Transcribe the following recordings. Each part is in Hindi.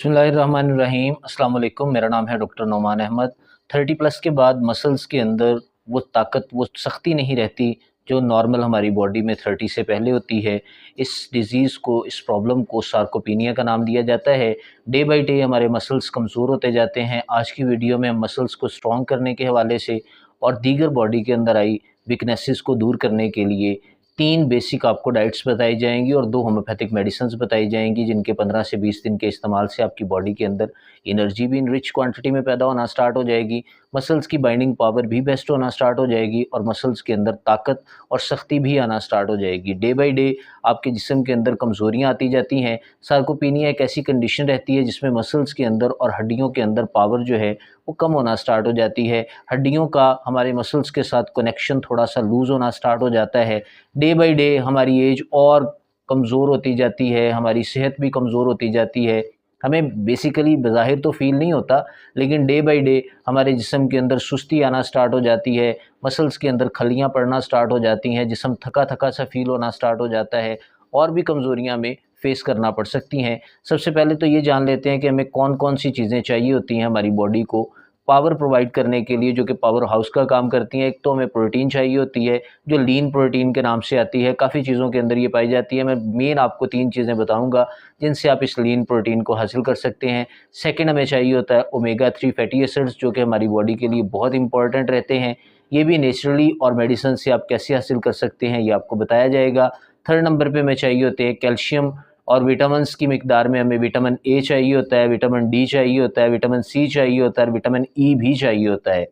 बिस्मिल्लाहिर्रहमानिर्रहीम अस्सलाम वालेकुम। मेरा नाम है डॉक्टर नोमान अहमद। 30 प्लस के बाद मसल्स के अंदर वो ताकत, वो सख्ती नहीं रहती जो नॉर्मल हमारी बॉडी में 30 से पहले होती है। इस डिज़ीज़ को, इस प्रॉब्लम को सार्कोपीनिया का नाम दिया जाता है। डे बाय डे हमारे मसल्स कमज़ोर होते जाते हैं। आज की वीडियो में हम मसल्स को स्ट्रॉन्ग करने के हवाले से और दीगर बॉडी के अंदर आई वीकनेसेस को दूर करने के लिए 3 बेसिक आपको डाइट्स बताई जाएँगी और 2 होम्योपैथिक मेडिसिन्स बताई जाएँगी, जिनके 15 से 20 दिन के इस्तेमाल से आपकी बॉडी के अंदर एनर्जी भी इन रिच क्वांटिटी में पैदा होना स्टार्ट हो जाएगी, मसल्स की बाइंडिंग पावर भी बेस्ट होना स्टार्ट हो जाएगी और मसल्स के अंदर ताकत और सख्ती भी आना स्टार्ट हो जाएगी। डे बाय डे आपके जिस्म के अंदर कमज़ोरियाँ आती जाती हैं। सार्कोपीनिया एक ऐसी कंडीशन रहती है जिसमें मसल्स के अंदर और हड्डियों के अंदर पावर जो है वो कम होना स्टार्ट हो जाती है। हड्डियों का हमारे मसल्स के साथ कनेक्शन थोड़ा-सा लूज़ होना स्टार्ट हो जाता है। डे बाय डे हमारी एज और कमज़ोर होती जाती है, हमारी सेहत भी कमज़ोर होती जाती है। हमें बेसिकली बज़ाहिर तो फ़ील नहीं होता, लेकिन डे बाय डे हमारे जिस्म के अंदर सुस्ती आना स्टार्ट हो जाती है, मसल्स के अंदर खलियाँ पड़ना स्टार्ट हो जाती हैं, जिस्म थका-थका सा फ़ील होना स्टार्ट हो जाता है और भी कमज़ोरियाँ हमें फ़ेस करना पड़ सकती हैं। सबसे पहले तो ये जान लेते हैं कि हमें कौन-कौन सी चीज़ें चाहिए होती हैं हमारी बॉडी को पावर प्रोवाइड करने के लिए, जो कि पावर हाउस का काम करती हैं। एक तो हमें प्रोटीन चाहिए होती है, जो लीन प्रोटीन के नाम से आती है, काफ़ी चीज़ों के अंदर ये पाई जाती है। मैं मेन आपको 3 चीज़ें बताऊँगा जिनसे आप इस लीन प्रोटीन को हासिल कर सकते हैं। सेकंड हमें चाहिए होता है ओमेगा 3 फैटी एसिड्स, जो कि हमारी बॉडी के लिए बहुत इंपॉर्टेंट रहते हैं। ये भी नेचुरली और मेडिसिन से आप कैसे हासिल कर सकते हैं, ये आपको बताया जाएगा। थर्ड नंबर पे हमें चाहिए होते हैं कैल्शियम और विटामिन्स की मिकदार में हमें विटामिन ए चाहिए होता है, विटामिन डी चाहिए होता है, विटामिन सी चाहिए होता है और विटामिन ई भी चाहिए होता है।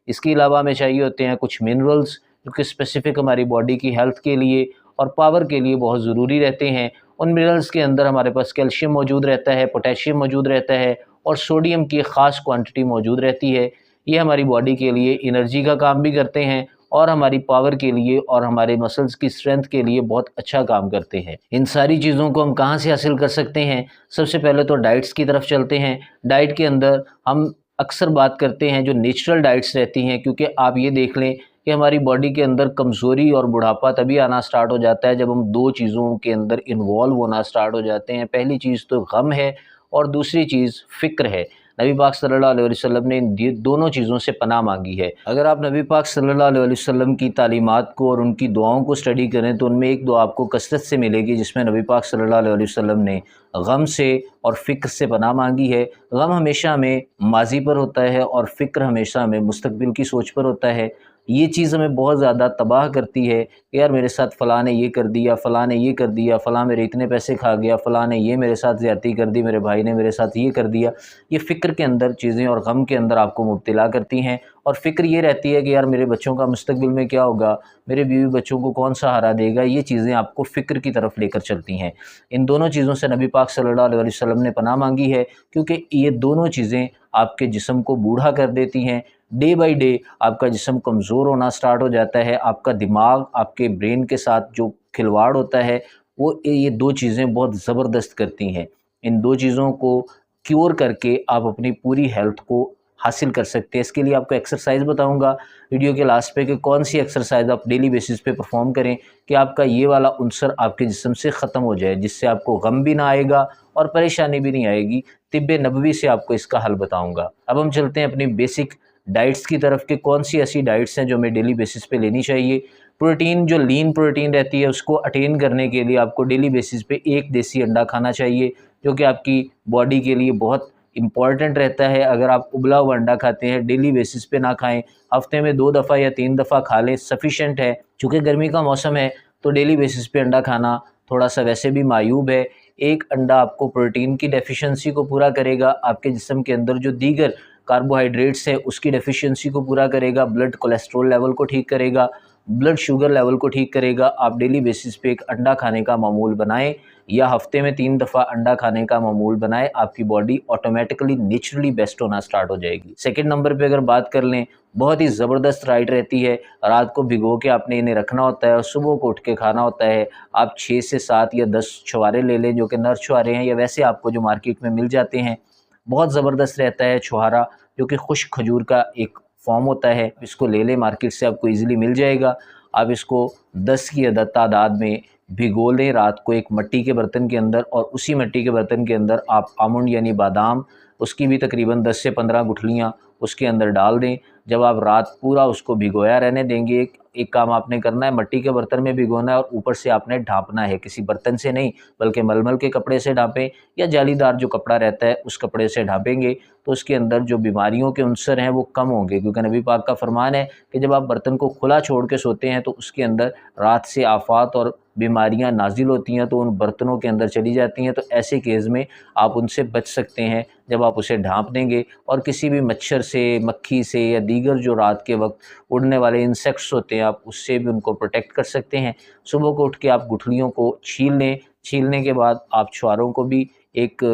इसके अलावा हमें चाहिए होते हैं कुछ मिनरल्स, जो कि स्पेसिफ़िक हमारी बॉडी की हेल्थ के लिए और पावर के लिए बहुत ज़रूरी रहते हैं। उन मिनरल्स के अंदर हमारे पास कैल्शियम मौजूद रहता है, पोटेशियम मौजूद रहता है और सोडियम की एक ख़ास क्वांटिटी मौजूद रहती है। ये हमारी बॉडी के लिए एनर्जी का काम भी करते हैं और हमारी पावर के लिए और हमारे मसल्स की स्ट्रेंथ के लिए बहुत अच्छा काम करते हैं। इन सारी चीज़ों को हम कहाँ से हासिल कर सकते हैं? सबसे पहले तो डाइट्स की तरफ चलते हैं। डाइट के अंदर हम अक्सर बात करते हैं जो नेचुरल डाइट्स रहती हैं, क्योंकि आप ये देख लें कि हमारी बॉडी के अंदर कमज़ोरी और बुढ़ापा तभी आना स्टार्ट हो जाता है जब हम 2 चीज़ों के अंदर इन्वॉल्व होना स्टार्ट हो जाते हैं। पहली चीज़ तो गम है और दूसरी चीज़ फ़िक्र है। नबी पाक सल्लल्लाहु अलैहि वसल्लम ने इन दोनों चीज़ों से पनाह मांगी है। अगर आप नबी पाक सल्लल्लाहु अलैहि वसल्लम की तालीमात को और उनकी दुआओं को स्टडी करें तो उनमें एक दुआ आपको कसरत से मिलेगी, जिसमें नबी पाक सल्लल्लाहु अलैहि वसल्लम ने गम से और फ़िक्र से पनाह मांगी है। गम हमेशा हमें माज़ी पर होता है और फ़िक्र हमेशा हमें मुस्तकबिल की सोच पर होता है। ये चीज़ हमें बहुत ज़्यादा तबाह करती है कि यार मेरे साथ फ़लाँ ने ये कर दिया, फ़लाँ ने ये कर दिया, फ़लाँ मेरे इतने पैसे खा गया, फ़लाँ ने ये मेरे साथ ज़्यादती कर दी, मेरे भाई ने मेरे साथ ये कर दिया। ये फ़िक्र के अंदर चीज़ें और गम के अंदर आपको मुब्तला करती हैं और फ़िक्र ये रहती है कि यार मेरे बच्चों का मुस्तकबिल में क्या होगा, मेरे बीवी बच्चों को कौन सहारा देगा। ये चीज़ें आपको फ़िक्र की तरफ लेकर चलती हैं। इन दोनों चीज़ों से नबी पाक सल्लल्लाहु अलैहि वसल्लम ने पनाह मांगी है, क्योंकि ये दोनों चीज़ें आपके जिस्म को बूढ़ा कर देती हैं। डे बाय डे आपका जिस्म कमज़ोर होना स्टार्ट हो जाता है। आपका दिमाग आपके ब्रेन के साथ जो खिलवाड़ होता है, वो ये 2 चीज़ें बहुत ज़बरदस्त करती हैं। इन 2 चीज़ों को क्योर करके आप अपनी पूरी हेल्थ को हासिल कर सकते हैं। इसके लिए आपको एक्सरसाइज़ बताऊँगा वीडियो के लास्ट पे कि कौन सी एक्सरसाइज़ आप डेली बेसिस पे परफ़ॉर्म करें कि आपका ये वाला उन्सर आपके जिस्म से ख़त्म हो जाए, जिससे आपको गम भी ना आएगा और परेशानी भी नहीं आएगी। तिब्बे नबवी से आपको इसका हल बताऊँगा। अब हम चलते हैं अपनी बेसिक डाइट्स की तरफ कि कौन सी ऐसी डाइट्स हैं जो हमें डेली बेसिस पे लेनी चाहिए। प्रोटीन, जो लीन प्रोटीन रहती है, उसको अटेन करने के लिए आपको डेली बेसिस पे 1 देसी अंडा खाना चाहिए, जो कि आपकी बॉडी के लिए बहुत इम्पॉर्टेंट रहता है। अगर आप उबला हुआ अंडा खाते हैं, डेली बेसिस पे ना खाएँ, हफ़्ते में 2 दफ़ा या 3 दफ़ा खा लें, सफ़िशिएंट है। चूँकि गर्मी का मौसम है तो डेली बेसिस पे अंडा खाना थोड़ा-सा वैसे भी मायूब है। 1 अंडा आपको प्रोटीन की डेफ़िशिएंसी को पूरा करेगा, आपके जिस्म के अंदर जो दीगर कार्बोहाइड्रेट्स है उसकी डेफ़िशिएंसी को पूरा करेगा, ब्लड कोलेस्ट्रॉल लेवल को ठीक करेगा, ब्लड शुगर लेवल को ठीक करेगा। आप डेली बेसिस पे 1 अंडा खाने का मामूल बनाएँ या हफ़्ते में 3 दफ़ा अंडा खाने का मामूल बनाएँ, आपकी बॉडी ऑटोमेटिकली नेचुरली बेस्ट होना स्टार्ट हो जाएगी। सेकंड नंबर पे अगर बात कर लें, बहुत ही ज़बरदस्त डाइट रहती है। रात को भिगो के आपने इन्हें रखना होता है और सुबह को उठ के खाना होता है। आप 6 से 7 या 10 छुहारे ले लें, जो कि नर छुहारे हैं या वैसे आपको जो मार्केट में मिल जाते हैं। बहुत ज़बरदस्त रहता है छुहारा, जो कि खुश्क खजूर का एक फ़ॉर्म होता है। इसको ले लें, मार्केट से आपको ईज़िली मिल जाएगा। आप इसको 10 की तादाद में भिगो लें रात को एक मिट्टी के बर्तन के अंदर, और उसी मिट्टी के बर्तन के अंदर आप आमंड यानी बादाम, उसकी भी तकरीबन 10 से 15 गुठलियाँ उसके अंदर डाल दें। जब आप रात पूरा उसको भिगोया रहने देंगे, एक काम आपने करना है, मिट्टी के बर्तन में भिगोना है और ऊपर से आपने ढाँपना है, किसी बर्तन से नहीं बल्कि मलमल के कपड़े से ढाँपें या जालीदार जो कपड़ा रहता है उस कपड़े से ढाँपेंगे, तो उसके अंदर जो बीमारियों के उनसर हैं वो कम होंगे। क्योंकि नबी पाक का फरमान है कि जब आप बर्तन को खुला छोड़ के सोते हैं तो उसके अंदर रात से आफ़ात और बीमारियां नाजिल होती हैं, तो उन बर्तनों के अंदर चली जाती हैं। तो ऐसे केस में आप उनसे बच सकते हैं जब आप उसे ढाँप देंगे, और किसी भी मच्छर से, मक्खी से या दीगर जो रात के वक्त उड़ने वाले इंसेक्ट्स होते हैं आप उससे भी उनको प्रोटेक्ट कर सकते हैं। सुबह को उठ के आप गुठलियों को छील लें, छीलने के बाद आप छुहारों को भी एक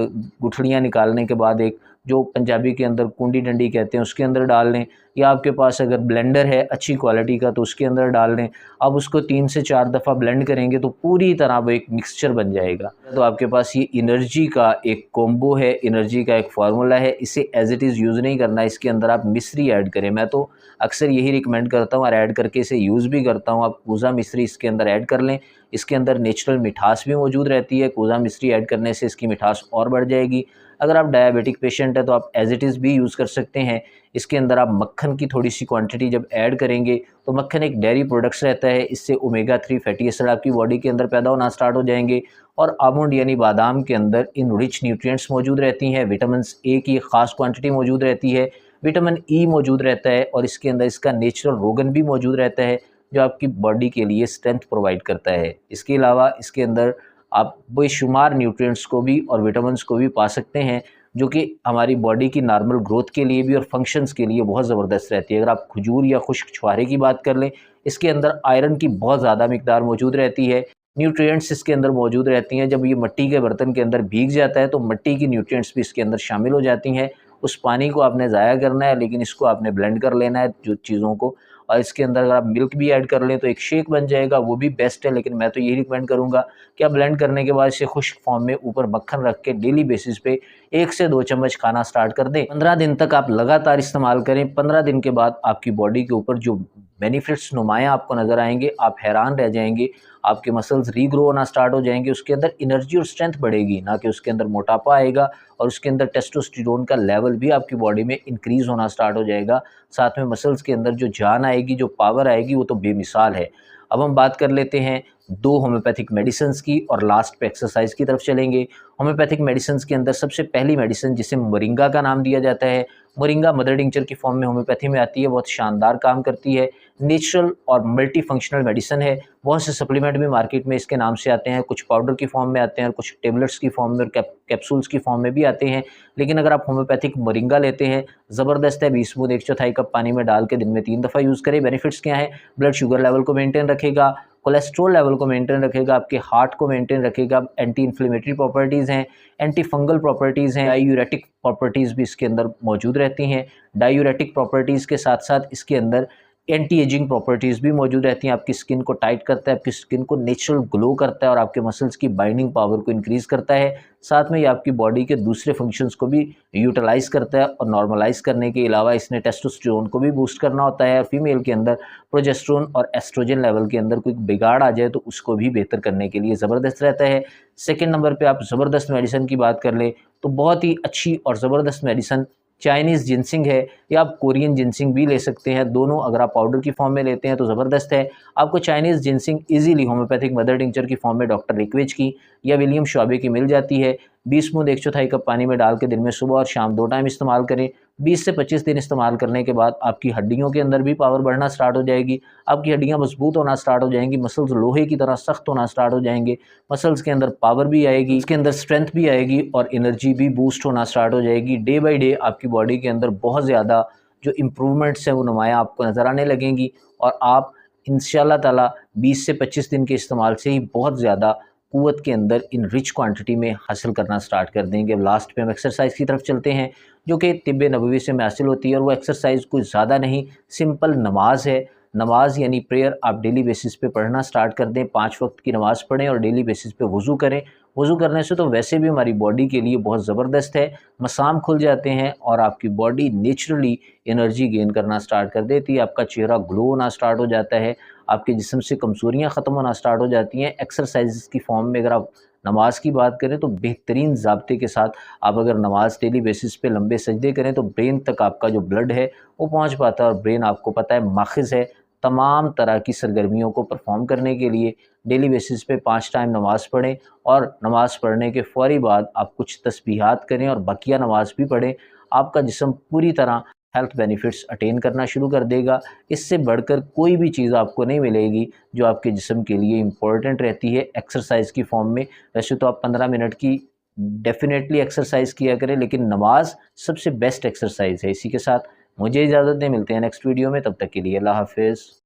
गुठलियाँ निकालने के बाद एक जो पंजाबी के अंदर कुंडी डंडी कहते हैं उसके अंदर डाल लें, या आपके पास अगर ब्लेंडर है अच्छी क्वालिटी का तो उसके अंदर डाल लें। अब उसको 3 से 4 दफ़ा ब्लेंड करेंगे तो पूरी तरह वो एक मिक्सचर बन जाएगा। तो आपके पास ये एनर्जी का एक कॉम्बो है, एनर्जी का एक फार्मूला है, इसे एज़ इट इज़ यूज़ नहीं करना, इसके अंदर आप मिश्री ऐड करें। मैं तो अक्सर यही रिकमेंड करता हूँ और ऐड करके इसे यूज़ भी करता हूँ। आप कूज़ा मिश्री इसके अंदर ऐड कर लें, इसके अंदर नेचुरल मिठास भी मौजूद रहती है। कूज़ा मिश्री ऐड करने से इसकी मिठास और बढ़ जाएगी। अगर आप डायबिटिक पेशेंट हैं तो आप एज़ इट इज़ भी यूज़ कर सकते हैं। इसके अंदर आप मक्खन की थोड़ी सी क्वांटिटी जब ऐड करेंगे, तो मक्खन एक डेयरी प्रोडक्ट्स रहता है, इससे ओमेगा 3 फैटी एसिड आपकी बॉडी के अंदर पैदा होना स्टार्ट हो जाएंगे। और आमंड यानी बादाम के अंदर इन रिच न्यूट्रिएंट्स मौजूद रहती हैं, विटामिन ए की ख़ास क्वांटिटी मौजूद रहती है, विटामिन ई मौजूद रहता है, और इसके अंदर इसका नेचुरल रोगन भी मौजूद रहता है जो आपकी बॉडी के लिए स्ट्रेंथ प्रोवाइड करता है। इसके अलावा इसके अंदर आप बेशुमार न्यूट्रिएंट्स को भी और विटामिन्स को भी पा सकते हैं, जो कि हमारी बॉडी की नॉर्मल ग्रोथ के लिए भी और फंक्शंस के लिए बहुत ज़बरदस्त रहती है। अगर आप खजूर या खुश्क छुहारे की बात कर लें, इसके अंदर आयरन की बहुत ज़्यादा मिकदार मौजूद रहती है, न्यूट्रिएंट्स इसके अंदर मौजूद रहती हैं। जब ये मिट्टी के बर्तन के अंदर भीग जाता है तो मिट्टी की न्यूट्रिएंट्स भी इसके अंदर शामिल हो जाती हैं। उस पानी को आपने ज़ाया करना है, लेकिन इसको आपने ब्लेंड कर लेना है जो चीज़ों को, और इसके अंदर अगर आप मिल्क भी ऐड कर लें तो एक शेक बन जाएगा, वो भी बेस्ट है। लेकिन मैं तो यही रिकमेंड करूँगा कि आप ब्लेंड करने के बाद इसे खुश्क फॉर्म में ऊपर मक्खन रख के डेली बेसिस पे 1 से 2 चम्मच खाना स्टार्ट कर दें। 15 दिन तक आप लगातार इस्तेमाल करें। 15 दिन के बाद आपकी बॉडी के ऊपर जो बेनिफिट्स नुमायाँ आपको नज़र आएंगे, आप हैरान रह जाएंगे। आपके मसल्स रीग्रो होना स्टार्ट हो जाएंगे, उसके अंदर एनर्जी और स्ट्रेंथ बढ़ेगी, ना कि उसके अंदर मोटापा आएगा, और उसके अंदर टेस्टोस्टेरोन का लेवल भी आपकी बॉडी में इंक्रीज़ होना स्टार्ट हो जाएगा। साथ में मसल्स के अंदर जो जान आएगी, जो पावर आएगी, वो तो बेमिसाल है। अब हम बात कर लेते हैं 2 होम्योपैथिक मेडिसिन्स की, और लास्ट पे एक्सरसाइज की तरफ चलेंगे। होम्योपैथिक मेडिसिन्स के अंदर सबसे पहली मेडिसिन जिसे मोरिंगा का नाम दिया जाता है, मोरिंगा मदर टिंचर की फॉर्म में होम्योपैथी में आती है, बहुत शानदार काम करती है, नेचुरल और मल्टी फंक्शनल मेडिसिन है। बहुत से सप्लीमेंट भी मार्केट में इसके नाम से आते हैं, कुछ पाउडर की फॉर्म में आते हैं और कुछ टेबलेट्स की फॉर्म में और कैप्सूल्स की फॉर्म में भी आते हैं। लेकिन अगर आप होम्योपैथिक मोरिंगा लेते हैं, ज़बरदस्त है। 20 बूंद 1/4 कप पानी में डाल के दिन में 3 दफ़ा यूज़ करें। बेनिफिट्स क्या हैं? ब्लड शुगर लेवल को मेंटेन रखेगा, कोलेस्ट्रॉल लेवल को मेंटेन रखेगा, आपके हार्ट को मेंटेन रखेगा, एंटी इन्फ्लेमेटरी प्रॉपर्टीज़ हैं, एंटी फंगल प्रॉपर्टीज़ हैं, डायूरेटिक प्रॉपर्टीज़ भी इसके अंदर मौजूद रहती हैं। डायूरेटिक प्रॉपर्टीज़ के साथ साथ इसके अंदर एंटी एजिंग प्रॉपर्टीज़ भी मौजूद रहती हैं। आपकी स्किन को टाइट करता है, आपकी स्किन को नेचुरल ग्लो करता है और आपके मसल्स की बाइंडिंग पावर को इंक्रीज़ करता है। साथ में ये आपकी बॉडी के दूसरे फंक्शंस को भी यूटिलाइज़ करता है, और नॉर्मलाइज़ करने के अलावा इसने टेस्टोस्टेरोन को भी बूस्ट करना होता है। फीमेल के अंदर प्रोजेस्टेरोन और एस्ट्रोजन लेवल के अंदर कोई बिगाड़ आ जाए तो उसको भी बेहतर करने के लिए ज़बरदस्त रहता है। सेकंड नंबर पे आप ज़बरदस्त मेडिसिन की बात कर लें तो बहुत ही अच्छी और ज़बरदस्त मेडिसिन चाइनीज़ जिनसिंग है, या आप कोरियन जिनसिंग भी ले सकते हैं। दोनों अगर आप पाउडर की फॉर्म में लेते हैं तो ज़बरदस्त है। आपको Chinese ginseng easily homeopathic mother tincture की फॉर्म में डॉक्टर रिक्वेज की या विलियम शॉबे की मिल जाती है। 20 बूंद 1/4 कप पानी में डाल के दिन में सुबह और शाम 2 टाइम इस्तेमाल करें। 20 से 25 दिन इस्तेमाल करने के बाद आपकी हड्डियों के अंदर भी पावर बढ़ना स्टार्ट हो जाएगी, आपकी हड्डियाँ मजबूत होना स्टार्ट हो जाएंगी, मसल्स लोहे की तरह सख्त होना स्टार्ट हो जाएंगे, मसल्स के अंदर पावर भी आएगी, इसके अंदर स्ट्रेंथ भी आएगी और एनर्जी भी बूस्ट होना स्टार्ट हो जाएगी। डे बाई डे आपकी बॉडी के अंदर बहुत ज़्यादा जो इम्प्रूवमेंट्स हैं वो नुमायाँ आपको नज़र आने लगेंगी, और आप इंशाल्लाह ताला 20 से 25 दिन के इस्तेमाल से ही बहुत ज़्यादा क़ुव्वत के अंदर इन रिच क्वांटिटी में हासिल करना स्टार्ट कर देंगे। अब लास्ट पे हम एक्सरसाइज की तरफ चलते हैं, जो कि तिब्बे नबवी से में हासिल होती है, और वो एक्सरसाइज कुछ ज़्यादा नहीं, सिंपल नमाज है। नमाज यानी प्रेयर आप डेली बेसिस पे पढ़ना स्टार्ट कर दें, 5 वक्त की नमाज़ पढ़ें और डेली बेसिस पे वज़ू करें। वज़ू करने से तो वैसे भी हमारी बॉडी के लिए बहुत ज़बरदस्त है, मसाम खुल जाते हैं और आपकी बॉडी नेचुरली एनर्जी गेन करना स्टार्ट कर देती है, आपका चेहरा ग्लो होना स्टार्ट हो जाता है, आपके जिस्म से कमज़ोरियाँ ख़त्म होना स्टार्ट हो जाती हैं। एक्सरसाइज़ की फ़ॉर्म में अगर आप नमाज की बात करें तो बेहतरीन ज़ाब्ते के साथ आप अगर नमाज डेली बेसिस पे लंबे सजदे करें तो ब्रेन तक आपका जो ब्लड है वो पहुंच पाता है, और ब्रेन आपको पता है माखिज़ है तमाम तरह की सरगर्मियों को परफॉर्म करने के लिए। डेली बेसिस पे 5 टाइम नमाज़ पढ़ें और नमाज़ पढ़ने के फ़ौरी बाद आप कुछ तस्बीहात करें और बकिया नमाज़ भी पढ़ें। आपका जिस्म पूरी तरह हेल्थ बेनिफिट्स अटेन करना शुरू कर देगा। इससे बढ़कर कोई भी चीज़ आपको नहीं मिलेगी जो आपके जिस्म के लिए इम्पोर्टेंट रहती है एक्सरसाइज़ की फ़ॉर्म में। वैसे तो आप 15 मिनट की डेफ़िनेटली एक्सरसाइज़ किया करें, लेकिन नमाज सबसे बेस्ट एक्सरसाइज़ है। इसी के साथ मुझे इजाज़त दें, मिलते हैं नेक्स्ट वीडियो में, तब तक के लिए अल्लाह हाफ़िज़।